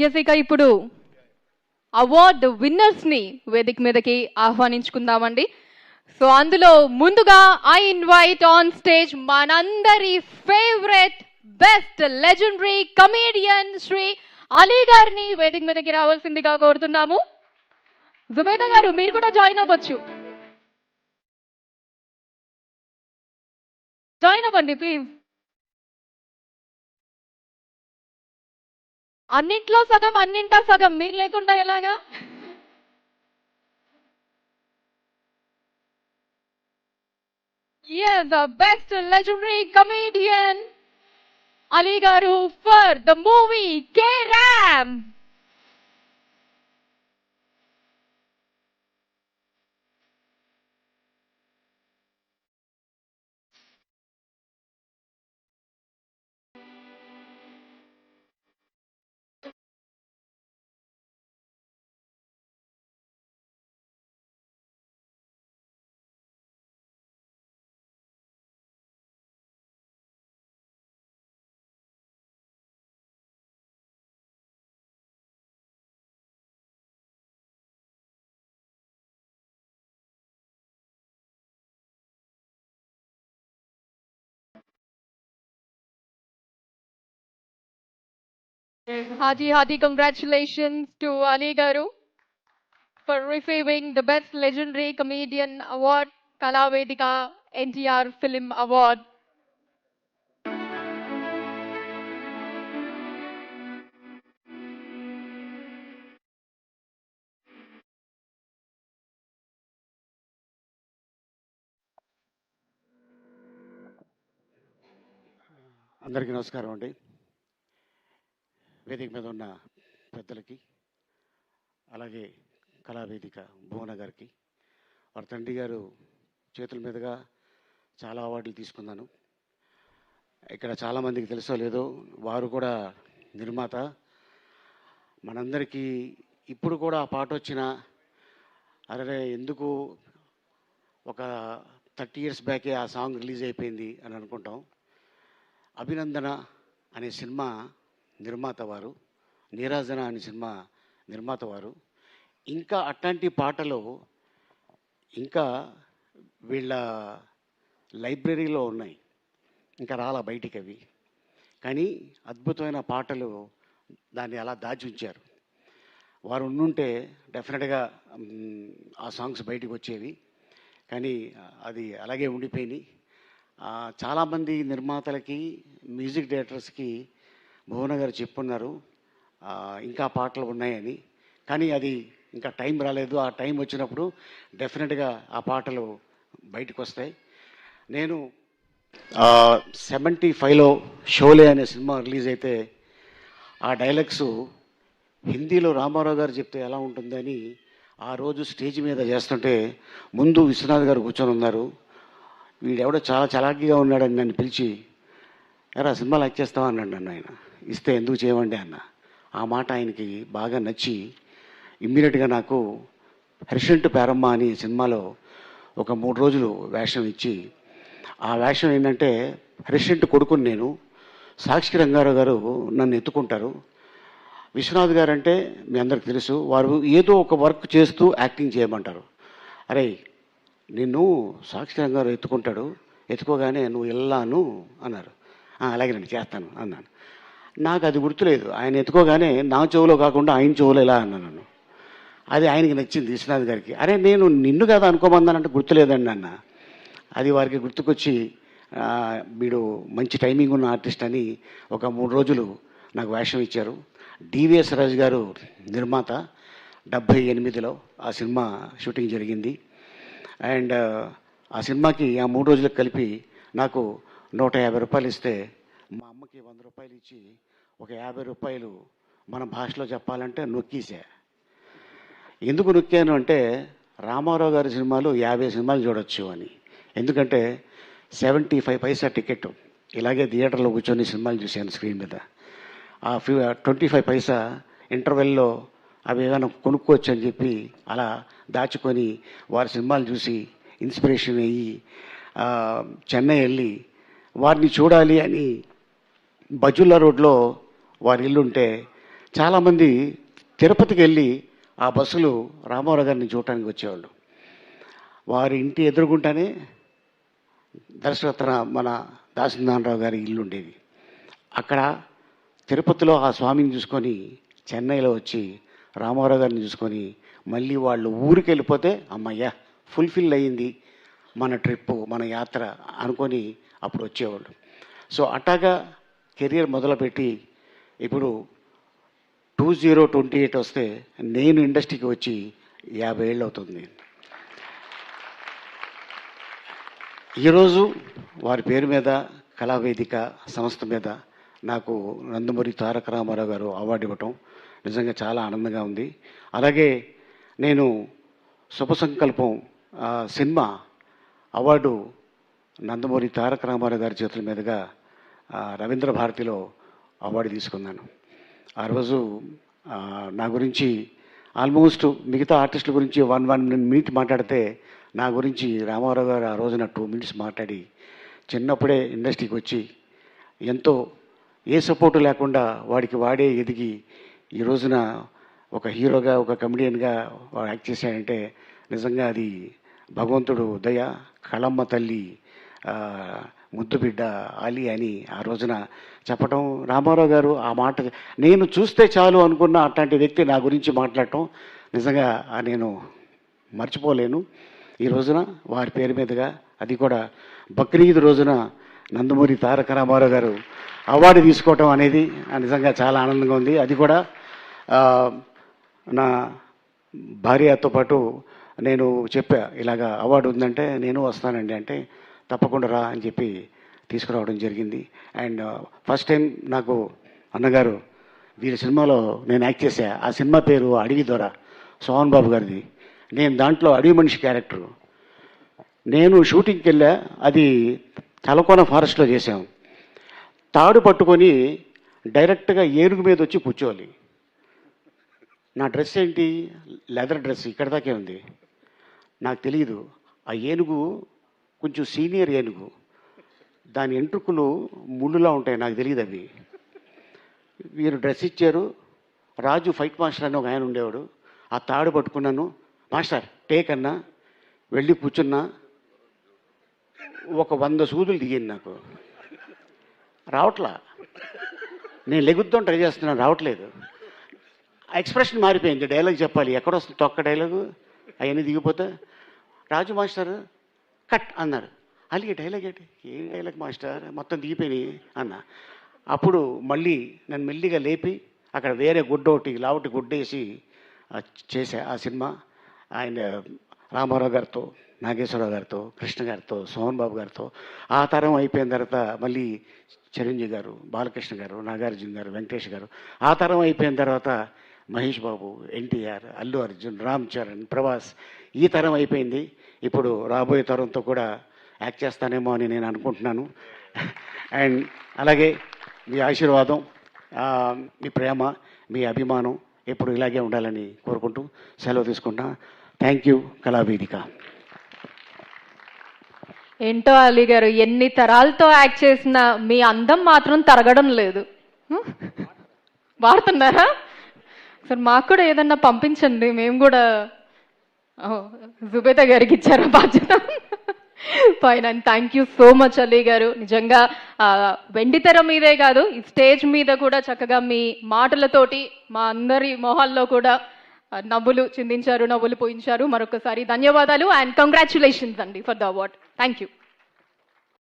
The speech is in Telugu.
ఎస్, ఇక ఇప్పుడు అవార్డ్ విన్నర్స్ని వేదిక మీదకి ఆహ్వానించుకుందామండి. సో అందులో ముందుగా ఐ ఇన్వైట్ ఆన్ స్టేజ్ మనందరి favourite best legendary comedian Shri Ali గారిని వేదిక మీదకి రావాల్సిందిగా కోరుతున్నాము. జుబేదా గారు, మీరు కూడా జాయిన్ అవ్వచ్చు. జాయిన్ అవ్వండి ప్లీజ్. అన్నింట్లో సగం అన్నింటా సగం, మీరు లేకుండా ఎలాగా? Yeah, the best legendary comedian Ali Garu for the movie K-Ram. Hearty congratulations to Ali Garu for receiving the Best Legendary Comedian Award, Kala Vedika NTR Film Award. అందరికీ నమస్కారం అండి. వేదిక మీద ఉన్న పెద్దలకి, అలాగే కళావేదిక భువన గారికి, వారి తండ్రి గారు చేతుల మీదుగా చాలా అవార్డులు తీసుకున్నాను. ఇక్కడ చాలామందికి తెలుసో లేదో, వారు కూడా నిర్మాత. మనందరికీ ఇప్పుడు కూడా ఆ పాట వచ్చిన అరే ఎందుకు ఒక 30 years బ్యాకే ఆ సాంగ్ రిలీజ్ అయిపోయింది అని అనుకుంటాం. అభినందన అనే సినిమా నిర్మాత వారు, నీరాజన అనే సినిమా నిర్మాత వారు. ఇంకా అట్లాంటి పాటలు ఇంకా వీళ్ళ లైబ్రరీలో ఉన్నాయి, ఇంకా రాలా బయటికి అవి. కానీ అద్భుతమైన పాటలు దాన్ని అలా దాచి ఉంచారు. వారు ఉండుంటే డెఫినెట్గా ఆ సాంగ్స్ బయటికి వచ్చేవి. కానీ అది అలాగే ఉండిపోయినాయి. చాలామంది నిర్మాతలకి, మ్యూజిక్ డైరెక్టర్స్కి భువన గారు చెప్పున్నారు ఇంకా పాటలు ఉన్నాయని. కానీ అది ఇంకా టైం రాలేదు. ఆ టైం వచ్చినప్పుడు డెఫినెట్గా ఆ పాటలు బయటకు వస్తాయి. నేను 75లో షోలే అనే సినిమా రిలీజ్ అయితే ఆ డైలాగ్స్ హిందీలో రామారావు గారు చెప్తే ఎలా ఉంటుందని ఆ రోజు స్టేజ్ మీద చేస్తుంటే ముందు విశ్వనాథ్ గారు కూర్చొని ఉన్నారు. వీడెవడో చాలా చలాకీగా ఉన్నాడని నన్ను పిలిచి, ఎరా సినిమాలు వచ్చేస్తావా అన్నాడు నన్ను. ఆయన ఇస్తే ఎందుకు చేయమండి అన్న. ఆ మాట ఆయనకి బాగా నచ్చి ఇమ్మీడియట్గా నాకు హరిషంటు పేరమ్మ అని సినిమాలో ఒక 3 రోజులు వేషం ఇచ్చి, ఆ వేషం ఏంటంటే హరిషంటు కొడుకుని నేను, సాక్షి రంగారావు గారు నన్ను ఎత్తుకుంటారు. విశ్వనాథ్ గారు అంటే మీ అందరికి తెలుసు, వారు ఏదో ఒక వర్క్ చేస్తూ యాక్టింగ్ చేయమంటారు. అరే నిన్ను సాక్షి రంగారావు ఎత్తుకుంటాడు, ఎత్తుకోగానే నువ్వు వెళ్ళాను అన్నారు. అలాగే నేను చేస్తాను అన్నాను. నాకు అది గుర్తులేదు. ఆయన ఎత్తుకోగానే నా చెవులో కాకుండా ఆయన చెవులో ఎలా అన్నాను. అది ఆయనకి నచ్చింది విశ్వనాథ్ గారికి. అరే నేను నిన్ను కదా అనుకోమన్నానంటే గుర్తులేదండి అన్న. అది వారికి గుర్తుకొచ్చి వీడు మంచి టైమింగ్ ఉన్న ఆర్టిస్ట్ అని ఒక 3 రోజులు నాకు వేషం ఇచ్చారు. డివిఎస్ రాజు గారు నిర్మాత. 78లో ఆ సినిమా షూటింగ్ జరిగింది. అండ్ ఆ సినిమాకి ఆ 3 రోజులకు కలిపి నాకు 150 రూపాయలు ఇస్తే, మా అమ్మకి 100 రూపాయలు ఇచ్చి ఒక 50 రూపాయలు మన భాషలో చెప్పాలంటే నొక్కేసా. ఎందుకు నొక్కాను అంటే రామారావు గారి సినిమాలు 50 సినిమాలు చూడొచ్చు అని. ఎందుకంటే 75 పైసా టికెట్. ఇలాగే థియేటర్లో కూర్చొని సినిమాలు చూశాను స్క్రీన్ మీద. ఆ 25 పైసా ఇంటర్వెల్లో అవి ఏమైనా కొనుక్కోవచ్చు అని చెప్పి అలా దాచుకొని వారి సినిమాలు చూసి ఇన్స్పిరేషన్ అయ్యి చెన్నై వెళ్ళి వారిని చూడాలి అని బజుల్లా రోడ్లో వారి ఇల్లు ఉంటే చాలామంది తిరుపతికి వెళ్ళి ఆ బస్సులు రామారావు గారిని చూడటానికి వచ్చేవాళ్ళు. వారి ఇంటి ఎదురుగుంటానే దర్శరత్న మన దాసనారాయణరావు గారి ఇల్లు ఉండేది. అక్కడ తిరుపతిలో ఆ స్వామిని చూసుకొని చెన్నైలో వచ్చి రామారావు గారిని చూసుకొని మళ్ళీ వాళ్ళు ఊరికి వెళ్ళిపోతే అమ్మయ్య ఫుల్ఫిల్ అయ్యింది మన ట్రిప్పు, మన యాత్ర అనుకొని అప్పుడు వచ్చేవాళ్ళు. సో అట్టాగా కెరియర్ మొదలుపెట్టి ఇప్పుడు 2028 వస్తే నేను ఇండస్ట్రీకి వచ్చి 50 ఏళ్ళు అవుతుంది. ఈరోజు వారి పేరు మీద కళావేదిక సంస్థ మీద నాకు నందమూరి తారక రామారావు గారు అవార్డు ఇవ్వటం నిజంగా చాలా ఆనందంగా ఉంది. అలాగే నేను శుభ సంకల్పం సినిమా అవార్డు నందమూరి తారక రామారావు గారి చేతుల మీదుగా రవీంద్ర భారతిలో అవార్డు తీసుకున్నాను. ఆ రోజు నా గురించి ఆల్మోస్ట్ మిగతా ఆర్టిస్టుల గురించి 1 మినిట్ మాట్లాడితే నా గురించి రామారావు గారు ఆ రోజున 2 మినిట్స్ మాట్లాడి చిన్నప్పుడే ఇండస్ట్రీకి వచ్చి ఎంతో ఏ సపోర్టు లేకుండా వాడికి వాడే ఎదిగి ఈ రోజున ఒక హీరోగా ఒక కమెడియన్గా వాడు యాక్ట్ చేశాడంటే నిజంగా అది భగవంతుడు దయ. కళమ్మ తల్లి ముద్దు బిడ్డ అలీ అని ఆ రోజున చెప్పటం, రామారావు గారు ఆ మాట నేను చూస్తే చాలు అనుకున్న అట్లాంటి వ్యక్తి నా గురించి మాట్లాడటం నిజంగా నేను మర్చిపోలేను. ఈ రోజున వారి పేరు మీదుగా అది కూడా బక్రీద్ రోజున నందమూరి తారక రామారావు గారు అవార్డు తీసుకోవటం అనేది నిజంగా చాలా ఆనందంగా ఉంది. అది కూడా నా భార్యతో పాటు నేను చెప్పా ఇలాగా అవార్డు ఉందంటే నేను వస్తానండి అంటే తప్పకుండా రా అని చెప్పి తీసుకురావడం జరిగింది. అండ్ ఫస్ట్ టైం నాకు అన్నగారు వీరి సినిమాలో నేను యాక్ట్ చేశా. ఆ సినిమా పేరు అడవి దొర, సోహన్ బాబు గారిది. నేను దాంట్లో అడవి మనిషి క్యారెక్టరు. నేను షూటింగ్కి వెళ్ళా, అది తలకోన ఫారెస్ట్లో చేశాం. తాడు పట్టుకొని డైరెక్ట్గా ఏనుగు మీద వచ్చి కూర్చోవాలి. నా డ్రెస్ ఏంటి, లెదర్ డ్రెస్ ఇక్కడ దాకే ఉంది. నాకు తెలియదు ఆ ఏనుగు కొంచెం సీనియర్ ఏనుగు, దాని ఎంట్రుకలు ముళ్ళులా ఉంటాయి, నాకు తెలియదు అవి. వీరు డ్రెస్ ఇచ్చారు. రాజు ఫైట్ మాస్టర్ అని ఒక ఆయన ఉండేవాడు. ఆ తాడు పట్టుకున్నాను, మాస్టర్ టేక్ అన్నా, వెళ్ళి కూర్చున్నా. ఒక 100 సూదులు దిగింది నాకు, రావట్లా. నేను లెగుద్దాం ట్రై చేస్తున్నాను, రావట్లేదు. ఎక్స్ప్రెషన్ మారిపోయింది. డైలాగ్ చెప్పాలి, ఎక్కడొస్తుంది తొక్క డైలాగు, అవన్నీ దిగిపోతే రాజు మాస్టర్ కట్ అన్నారు. అలాగే డైలాగ్ ఏంటి, ఏ డైలాగ్ మాస్టర్, మొత్తం దిగిపోయినాయి అన్న. అప్పుడు మళ్ళీ నన్ను మెల్లిగా లేపి అక్కడ వేరే గుడ్డ ఒకటి లావుటి గుడ్డేసి చేశా ఆ సినిమా. ఆయన రామారావు గారితో, నాగేశ్వరరావు గారితో, కృష్ణ గారితో, సోహన్ బాబు గారితో. ఆ తరం అయిపోయిన తర్వాత మళ్ళీ చిరంజీవి గారు, బాలకృష్ణ గారు, నాగార్జున గారు, వెంకటేష్ గారు. ఆ తరం అయిపోయిన తర్వాత మహేష్ బాబు, ఎన్టీఆర్, అల్లు అర్జున్, రామ్ చరణ్, ప్రభాస్. ఈ తరం అయిపోయింది. ఇప్పుడు రాబోయే తరంతో కూడా యాక్ట్ చేస్తానేమో అని నేను అనుకుంటున్నాను. అండ్ అలాగే మీ ఆశీర్వాదం, మీ ప్రేమ, మీ అభిమానం ఎప్పుడు ఇలాగే ఉండాలని కోరుకుంటూ సెలవు తీసుకుంటా. Thank you Kalavedika. ఏంటో అలీ గారు, ఎన్ని తరాలతో యాక్ట్ చేసినా మీ అందం మాత్రం తరగడం లేదు. వాడుతున్నారా సార్? మాకు కూడా ఏదన్నా పంపించండి, మేము కూడా. జుబేదా గారికి ఇచ్చారా బాధ్యత? Fine. And thank you so much Ali గారు. నిజంగా వెండితెర మీదే కాదు, ఈ స్టేజ్ మీద కూడా చక్కగా మీ మాటలతోటి మా అందరి మొహాల్లో కూడా నవ్వులు చిందించారు, నవ్వులు పోయించారు. మరొకసారి ధన్యవాదాలు అండ్ కంగ్రాచులేషన్స్ అండి for the award. Thank you.